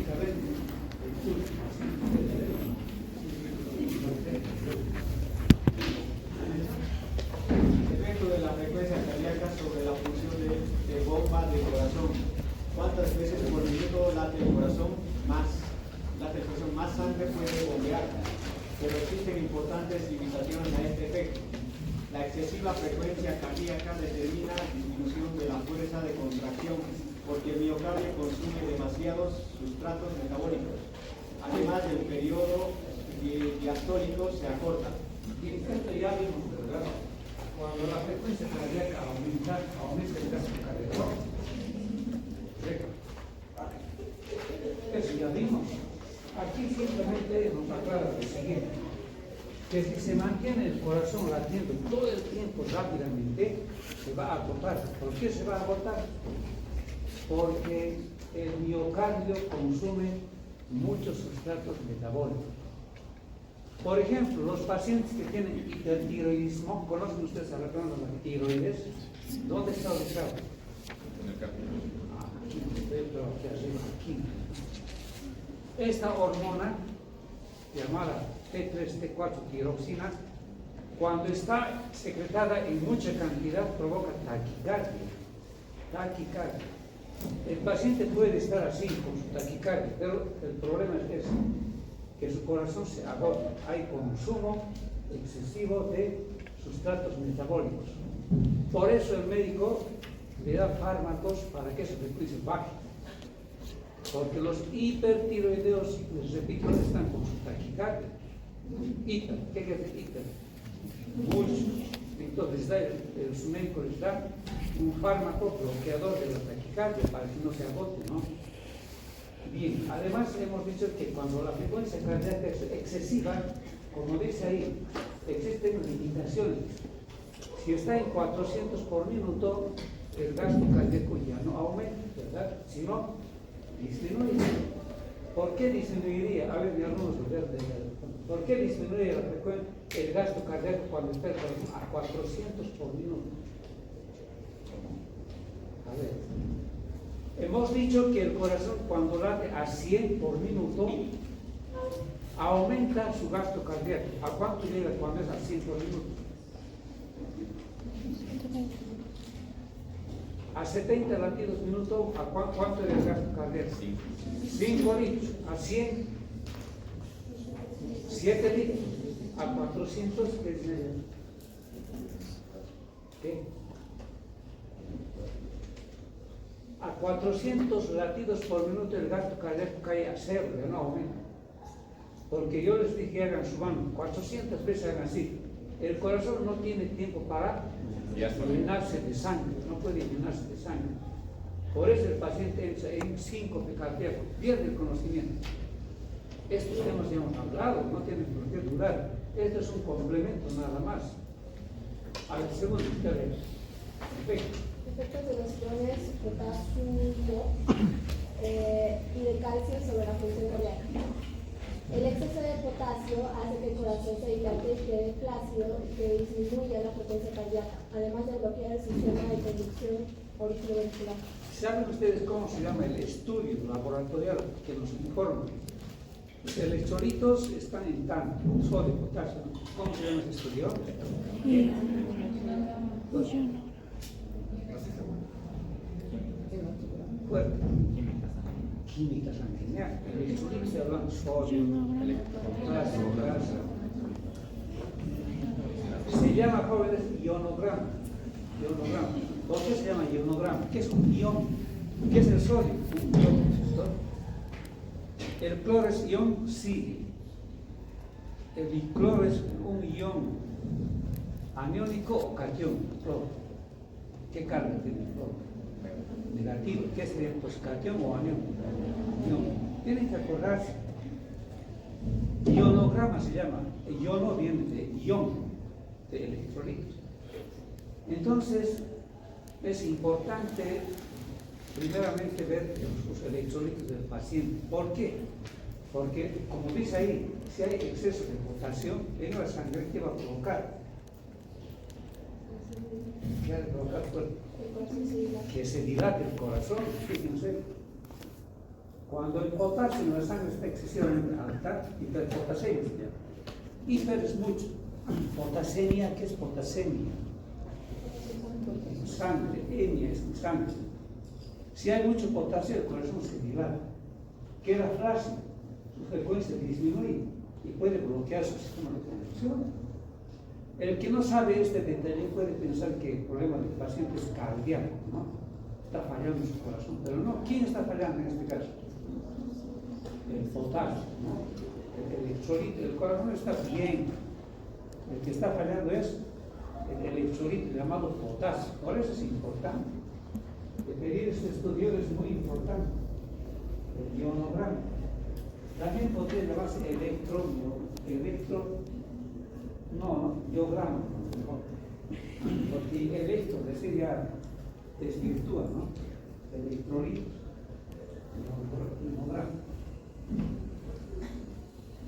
básicamente el efecto de la frecuencia cardíaca sobre la función de bomba del corazón. ¿Cuántas veces por minuto late el corazón? Más sangre puede bombear, pero existen importantes limitaciones a este efecto. La excesiva frecuencia cardíaca determina disminución de la fuerza de contracción, porque el miocardio consume demasiados sustratos metabólicos. Además, el periodo diastólico se acorta. Y esto ya vimos, ¿verdad? Cuando la frecuencia cardíaca aumenta el gasto cardíaco. Eso ya vimos. Aquí simplemente nos aclara lo siguiente, que si se mantiene el corazón latiendo todo el tiempo rápidamente, se va a agotar. ¿Por qué se va a agotar? Porque el miocardio consume muchos sustratos metabólicos. Por ejemplo, los pacientes que tienen hipertiroidismo, ¿conocen ustedes a la tiroides? ¿Dónde está ubicado? En el capítulo. Aquí, pero aquí arriba, aquí. Esta hormona, llamada T3-T4 tiroxina, cuando está secretada en mucha cantidad, provoca taquicardia. El paciente puede estar así con su taquicardia, pero el problema es ese, que su corazón se agota. Hay consumo excesivo de sustratos metabólicos. Por eso el médico le da fármacos para que esa frecuencia baje. Porque los hipertiroideos, les repito, están con su taquicardia. Hiper, ¿qué quiere decir hiper? Muchos. Entonces su médico les da un fármaco bloqueador de la taquicardia para que no se agote, ¿no? Bien, además hemos dicho que cuando la frecuencia cardíaca es excesiva, como dice ahí, existen limitaciones. Si está en 400 por minuto, el gasto cardíaco ya no aumenta, ¿verdad? Si no, disminuye. ¿Por qué disminuiría? A ver, mi alumno ¿por qué disminuye la frecuencia, el gasto cardíaco cuando está a 400 por minuto? A ver, hemos dicho que el corazón cuando late a 100 por minuto aumenta su gasto cardíaco. ¿A cuánto llega cuando es a 100 por minuto? A 70 latidos minuto, ¿a cuánto es el gasto cardíaco? 5 litros. A 100, 7 litros. A 400, ¿qué es medio? ¿Qué? A 400 latidos por minuto el gasto cardíaco cae a 0, ya no aumenta. Porque yo les dije, hagan su mano, 400 veces hagan así. El corazón no tiene tiempo para llenarse de sangre, no puede llenarse de sangre. Por eso el paciente entra en síncope cardíaco, pierde el conocimiento. Estos temas ya hemos hablado, no tienen por qué durar. Esto es un complemento nada más. A ver, segundo, ustedes. Perfecto. Efectos de los iones potasio y de calcio sobre la función cardíaca. El exceso de potasio hace que el corazón se dilate y quede flácido y que disminuya la frecuencia cardíaca, además de bloquear el sistema de conducción auriculoventricular. ¿Saben ustedes cómo se llama el estudio laboratorial que nos informa? Los electrolitos están en tanto, sodio, potasio. ¿Cómo se llama ese estudio? Fuerte. Química sanguínea. El electrolito se habla sodio, grasa. Se llama, jóvenes, ionograma. ¿Por qué se llama ionograma? ¿Qué es un ion? ¿Qué es el sodio? Un ion. El cloro es ion, sí. El cloro es un ion aniónico o catión. Cloro. ¿Qué carga tiene el cloro? Negativo. ¿Qué sería? Pues catión o anión. No. Tienen que acordarse. Ionograma se llama. Iono viene de ion, de electrolitos. Entonces, es importante primeramente ver los electrolitos del paciente. ¿Por qué? Porque, como dice ahí, si hay exceso de potasio en la sangre, ¿qué va a provocar? ¿Qué va a provocar? Que se dilate el corazón. Fíjense, Cuando el potasio en la sangre está excesivamente alta, hiperpotasemia se llama. Hiper es mucho. Potasemia, ¿qué es potasemia? Sangre, emia es sangre. Si hay mucho potasio, el corazón se dilata, queda flácido, su frecuencia disminuye y puede bloquear su sistema de conducción. El que no sabe este detalle puede pensar que el problema del paciente es cardíaco, ¿no? Está fallando su corazón, pero no. ¿Quién está fallando en este caso? El potasio, ¿no? El electrolito, el corazón está bien. El que está fallando es el electrolito llamado potasio. Por eso es importante. Pedir este estudio es muy importante. El ionograma. También podría llamarse diograma. Porque electro decir ya desvirtúa, ¿no? Electrolitos. Ionograma.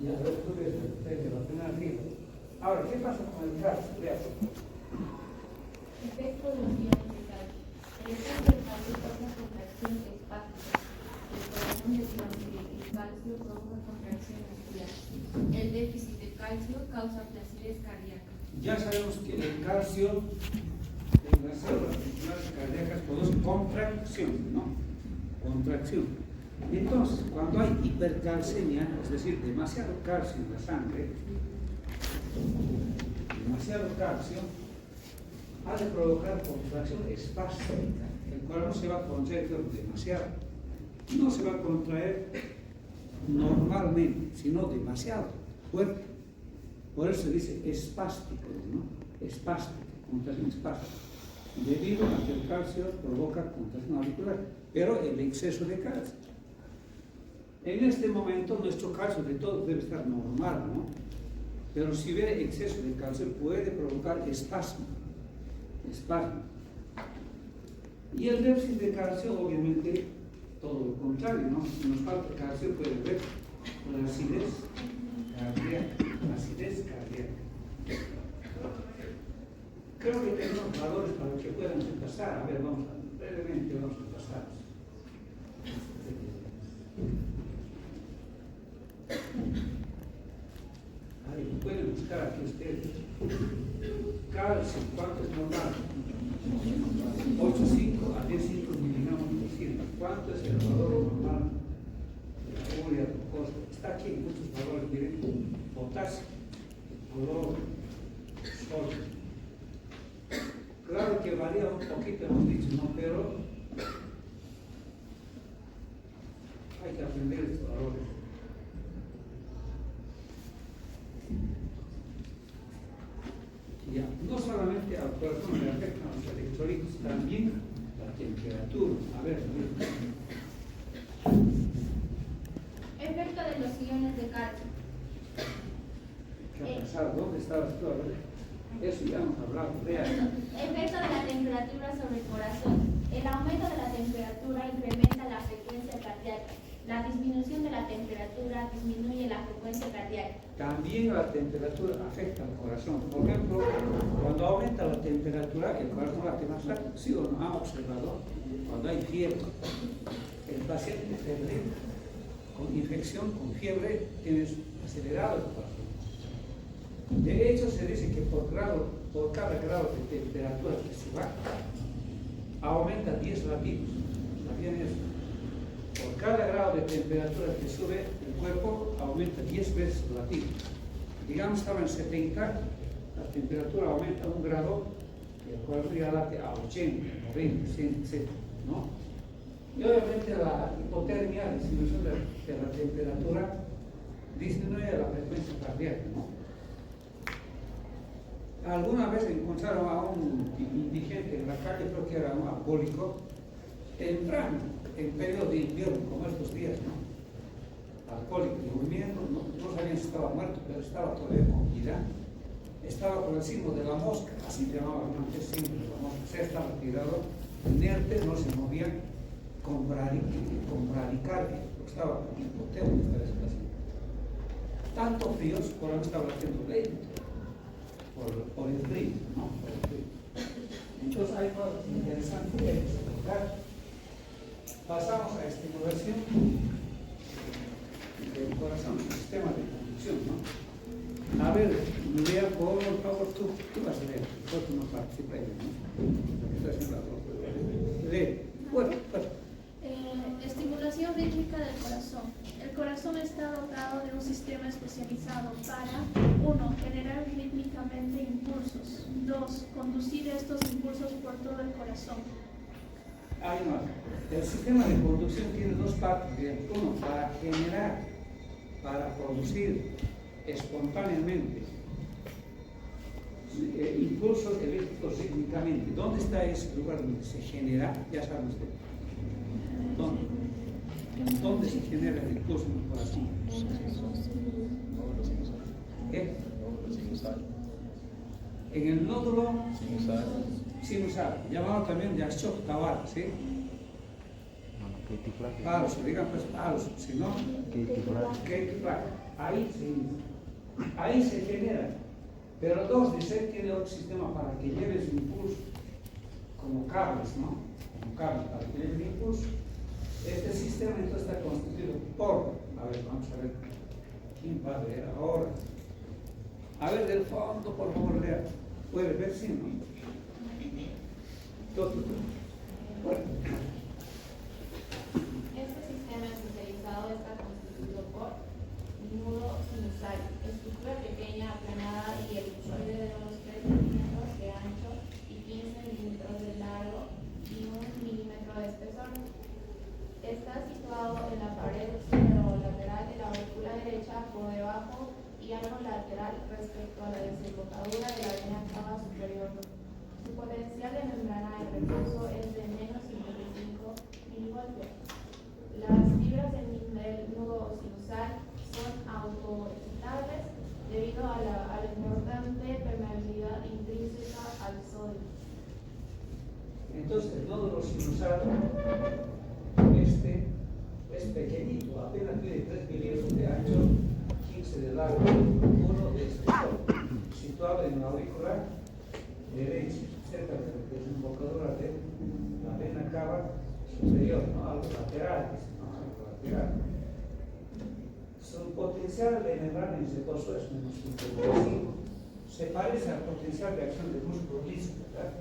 Y a ver, tú ves el la primera fila. Ahora, ¿qué pasa con el calcio? Efecto de los iones de calcio. El efecto del calcio causa contracción espástica del corazón debido a que el calcio provoca contracción muscular. El déficit de calcio causa flacidez cardíaca. Ya sabemos que el calcio en las células musculares cardíacas produce contracción, ¿no? Contracción. Entonces, cuando hay hipercalcemia, es decir, demasiado calcio en la sangre, demasiado calcio, ha de provocar contracción espástica. El corazón se va a contraer demasiado. No se va a contraer normalmente, sino demasiado fuerte. Por eso se dice espástico, ¿no? Espástico, contracción espástica. Debido a que el calcio provoca contracción auricular, pero el exceso de calcio. En este momento nuestro calcio de todo debe estar normal, ¿no? Pero si hubiera exceso de calcio puede provocar espasmo. Y el déficit de calcio, obviamente, todo lo contrario, ¿no? Si nos falta calcio, puede haber una acidez cardíaca. Creo que tenemos valores para que puedan repasar. A ver, brevemente vamos a pasar. Ahí pueden buscar aquí ustedes. Calcio, ¿cuánto es normal? 8,5 a 10,5 miligramos por ciento. ¿Cuánto es el valor normal de la urea glucosa? Está aquí en muchos valores, miren. Potasio, cloro, sodio. Claro que varía un poquito, hemos dicho, ¿no? Pero hay que aprender estos valores. Ya, no solamente al corazón le afectan los electrolitos, también la temperatura. A ver, Efecto de los iones de calcio. ¿qué ha pasado? ¿Dónde estabas tú? A ver, eso ya hemos hablado. Vea. Efecto de la temperatura sobre el corazón. El aumento de la temperatura incrementa la frecuencia cardíaca. La disminución de la temperatura disminuye la frecuencia cardíaca. También la temperatura afecta al corazón. Por ejemplo, cuando aumenta la temperatura, el corazón late más rápido. ¿Sí o no? ¿Han observado? Cuando hay fiebre, el paciente febril con infección, con fiebre, tienes acelerado el corazón. De hecho, se dice que por cada grado de temperatura que suba, aumenta 10 latidos. ¿Sabían eso? Por cada grado de temperatura que sube, el cuerpo aumenta 10 veces el latido. Digamos, estaba en 70, la temperatura aumenta 1 grado, y el cuerpo ya late a 80, 90, 100, etc. ¿no? Y obviamente la hipotermia, la disminución de la temperatura, disminuye la frecuencia cardíaca, ¿no? Alguna vez encontraron a un indigente en la calle, creo que era un alcohólico, temprano, en periodo de invierno, como estos días, ¿no? Alcohólico, durmiendo, no sabían si estaba muerto, pero estaba todavía con vida. Estaba por encima de la mosca, así llamaban antes siempre la mosca. O sea, estaba tirado, inerte, no se movía, con bradicardia, estaba hipotérmico esta situación. Tanto frío, su corazón estaba haciendo lento, por el frío, ¿no? Por el frío. Entonces hay cosas interesantes que hay que tocar. Pasamos a estimulación corazón, el sistema de conducción, ¿no? A ver, lea por favor, tú vas a leer, porque no participa ella, ¿no? Estás en la lee. Bueno, pues. Estimulación rítmica del corazón. El corazón está dotado de un sistema especializado para 1. Generar rítmicamente impulsos. 2. Conducir estos impulsos por todo el corazón. Hay más. El sistema de conducción tiene dos partes. Uno, para generar, para producir espontáneamente impulsos eléctricos rítmicamente. ¿Dónde está ese lugar donde se genera? Ya saben ustedes. ¿Dónde se genera el impulso en el corazón? ¿Qué? En el nódulo sinusal, llamado también de Ashok Tawar, ¿sí? Claro, se diga pues palos, si no, ahí se genera. Pero dos de ser tiene otro sistema para que lleve su impulso, como cables, ¿no? Como cables para que lleve el impulso. Este sistema entonces está constituido por, a ver, vamos a ver, ¿quién va a leer ahora? A ver, del fondo, por favor, lea. ¿Puede ver, sí, no? Todo. Bueno. Este sistema especializado está constituido por nudo sinusal, estructura pequeña, aplanada y elipsoide de unos 3 milímetros de ancho y 15 milímetros de largo y 1 milímetro de espesor. Está situado en la pared lateral de la aurícula derecha por debajo y algo lateral respecto a la desembocadura de la vena cava superior. Su potencial de membrana de reposo es de menos 55 milivoltios. Las fibras del nudo sinusal son autoexcitables debido a la importante permeabilidad intrínseca al sodio. Entonces, el nódulo sinusal, es pequeñito, apenas tiene 3 milímetros de ancho, 15 de largo, 1 de espesor, situado en la aurícula derecha, cerca de la desembocadura de la vena cava superior, ¿no? Algo lateral, ¿no? Algo lateral. Su potencial de membrana en reposo es menos 55. Se parece al potencial de acción del músculo liso, ¿verdad?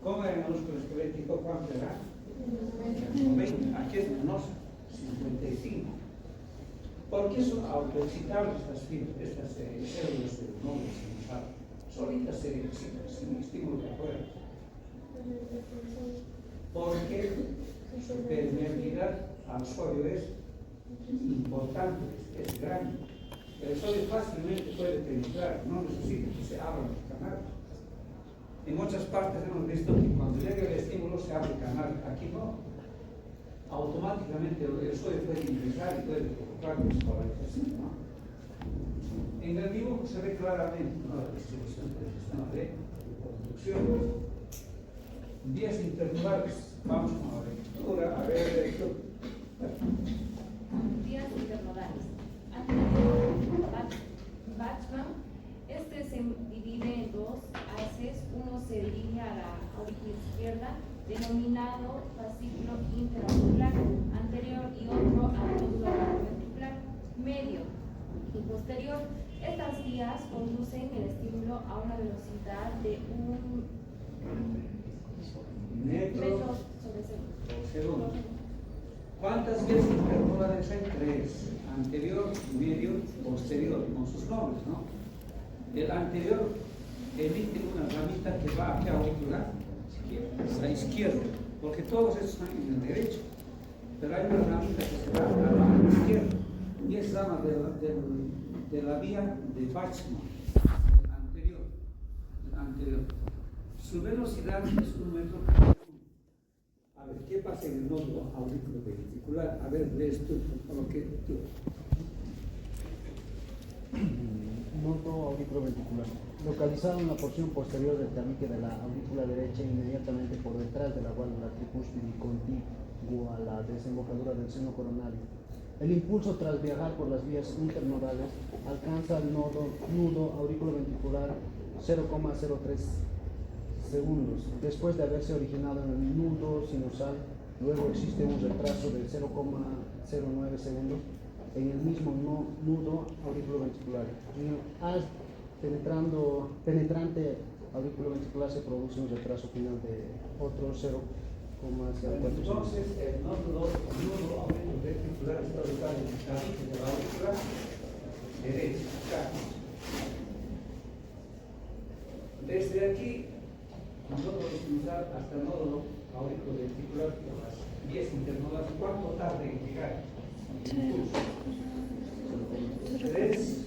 ¿Cómo era el músculo esquelético? ¿Cuánto era? 20. Aquí es menos 55. ¿Por qué son autoexcitables estas fibras, estas células del nódulo sinusal? Solitas se excitan sin estímulo de afuera. Porque su permeabilidad al sodio es importante, es grande. El sodio fácilmente puede penetrar, no necesita que se abran los canales. En muchas partes hemos visto que cuando llega el estímulo se abre el canal, aquí no. Automáticamente el sodio puede ingresar y puede provocar despolarización, ¿no? En el dibujo se ve claramente, ¿no?, la distribución del sistema de conducción. Vías internodales, vamos con la lectura, a ver, lectura. Vías internodales. Bachmann, este se divide en dos haces. Uno se dirige a la aurícula izquierda, denominado fascículo interauricular anterior, y otro al nódulo ventricular medio y posterior. Estas vías conducen el estímulo a una velocidad de 1 metro sobre segundo. ¿Cuántas vías internodales hay? 3. Anterior, medio, posterior, con sus nombres, ¿no? El anterior emite una ramita que va hacia auricular, a la izquierda, porque todos estos están en el derecho, pero hay una ramita que se va a la izquierda, y es rama de la vía de Bachmann, el anterior. Su velocidad es 1 metro por segundo. A ver, ¿qué pasa en el nódulo auriculoventricular? A ver, lees tú, por lo que tú. Nódulo auriculoventricular. Localizado en la porción posterior del tabique de la aurícula derecha, inmediatamente por detrás de la válvula tricúspide y contigua a la desembocadura del seno coronario. El impulso, tras viajar por las vías internodales, alcanza el nudo auriculoventricular 0,03 segundos. Después de haberse originado en el nudo sinusal, luego existe un retraso de 0,09 segundos en el mismo nudo auriculoventricular. En el haz penetrante auriculoventricular se produce un retraso final de otro 0,04. Entonces, el nudo auriculoventricular está ubicado en el tabique de la aurícula derecha, acá. Desde aquí, nosotros usar hasta el nódulo auriculoventricular por las vías internodas, ¿cuánto tarda en llegar? 3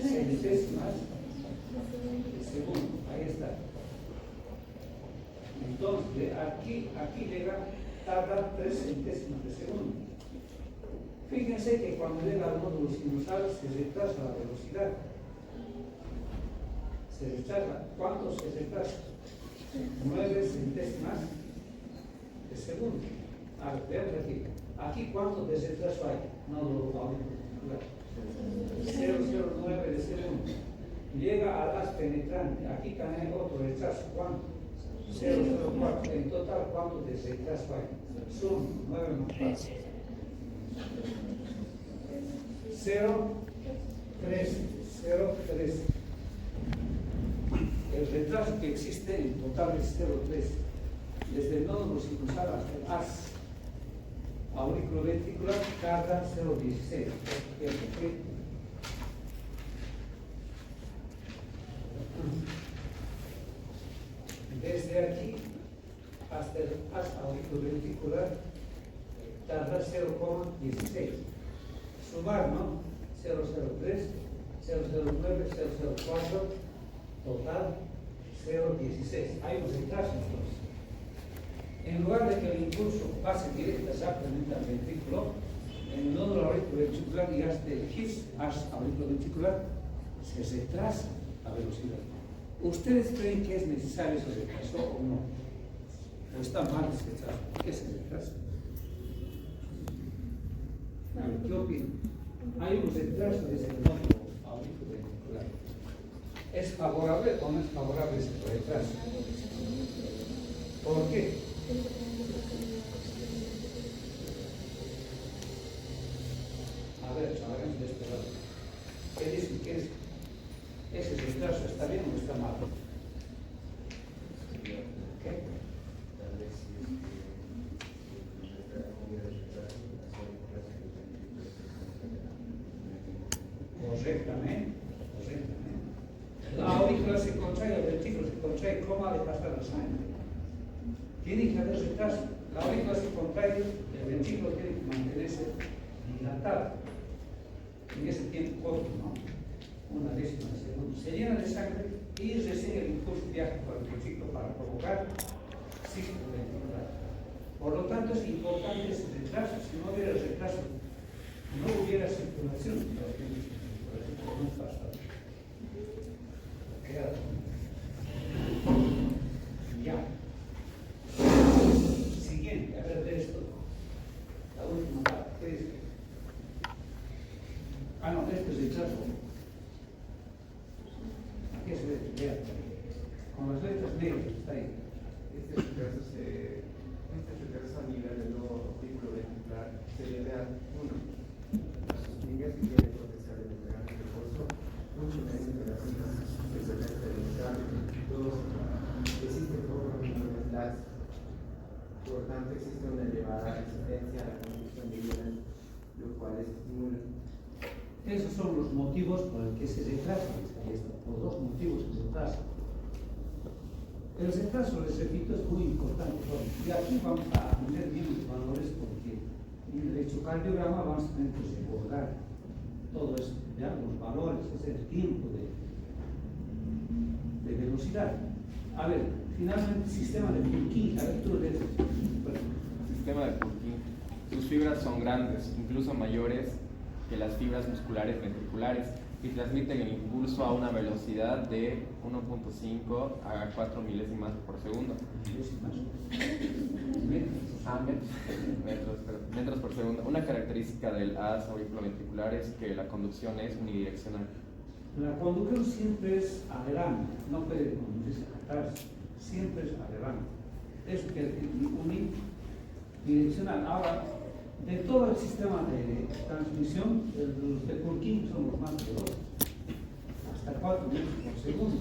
centésimas de segundo. Ahí está. Entonces, de aquí llega, tarda 3 centésimas de segundo. Fíjense que cuando llega al nódulo sinusal se retrasa la velocidad. Se retrasa. ¿Cuánto se retrasa? 9 centésimas de segundo. A ver, veamos aquí. Aquí, ¿cuánto de retraso hay? Nódulo auricular. 0,09 de segundo. Llega al haz penetrante. Aquí también otro retraso. ¿Cuánto? 0,04. En total, ¿cuánto de retraso hay? Son 9 más 4. 0,13. El retraso que existe en total es 0,3. Desde el nódulo sinusal hasta el haz auriculoventricular tarda 0,16. Desde aquí hasta el haz auriculoventricular tarda 0,16. Sumar, ¿no? 0,03, 0,09, 0,04, total 0,16. Hay unos retrasos entonces. En lugar de que el impulso pase directo exactamente al ventrículo, en el nódulo auriculoventricular y hasta el haz auriculoventricular se retrasa la velocidad. ¿Ustedes creen que es necesario ese retraso o no? ¿O está mal ese retraso? ¿Por qué se retrasa? ¿Qué opinan? Hay un retraso desde el nódulo auriculoventricular. ¿Es favorable o no es favorable ese retraso? ¿Por qué? A ver, hablaremos de este lado. ¿Qué dicen? ¿Qué es? ¿Ese retraso está bien o está mal? ¿Qué? Correctamente. La aurícula se contrae, el ventrículo se contrae, ¿cómo ha de pasar la sangre? Tiene que haber retraso. La aurícula se contrae, el ventrículo tiene que mantenerse dilatado en ese tiempo corto, ¿no? 1/10 de segundo. Se llena de sangre y recién el impulso viaja por el ventrículo para provocar sístole ventricular. Por lo tanto, es importante ese retraso. Si no hubiera retraso, no hubiera circulación. No pasa. Ya. Siguiente, a ver de esto. La última parte. ¿Qué dice? Ah, no, este es el retraso. Aquí se ve, vea. Con las letras negras, está ahí. Este retraso a nivel del nuevo auriculoventricular se debe a 1. Las líneas que tienen potencial de despegar el reposo, mucho menos de las líneas que se ven cerebral. 2. Existe poco las. Por tanto, existe una elevada resistencia a la conducción de iones, lo cual estimula. Esos son los motivos por los que se retrasa. Por 2 motivos que se retrasa. El retraso, les repito, es muy importante. Y aquí vamos a poner bien los valores porque en el electrocardiograma vamos a tener que recordar todo eso, ya los valores, es el tiempo de velocidad. A ver, finalmente, sistema de Purkinje. A ver, tú lees. Sistema de Purkinje. Sus fibras son grandes, incluso mayores que las fibras musculares ventriculares, y transmiten el impulso a una velocidad de 1.5 a 4 milésimas por segundo. Metros por segundo. Una característica del haz auriculoventricular es que la conducción es unidireccional. La conducción siempre es adelante, no puede conducirse atrás, siempre es adelante. Es que unidireccional. Ahora, De todo el sistema de transmisión, los de Purkinje son los más veloces, hasta 4 metros por segundo.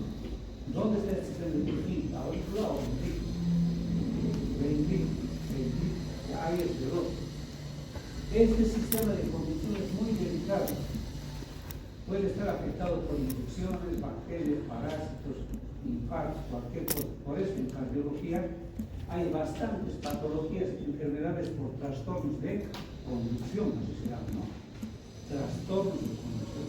¿Dónde está el sistema de Purkinje? ¿Aurícula o ventrículo? Ahí es veloz. Este sistema de conducción es muy delicado. Puede estar afectado por infecciones, bacterias, parásitos, infartos, cualquier cosa. Por eso en cardiología hay bastantes patologías, enfermedades por trastornos de conducción, así se llama, ¿no? Trastornos de conducción.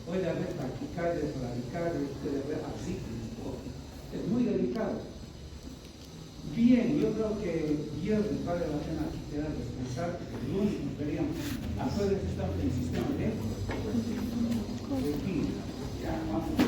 Puede haber taquicardias, bradicardias, puede haber arritmias, todo. Es muy delicado. Bien, yo creo que viernes vale la pena quedar descansar, porque el lunes nos veríamos. A jueves estamos en el sistema de... Ya, vamos.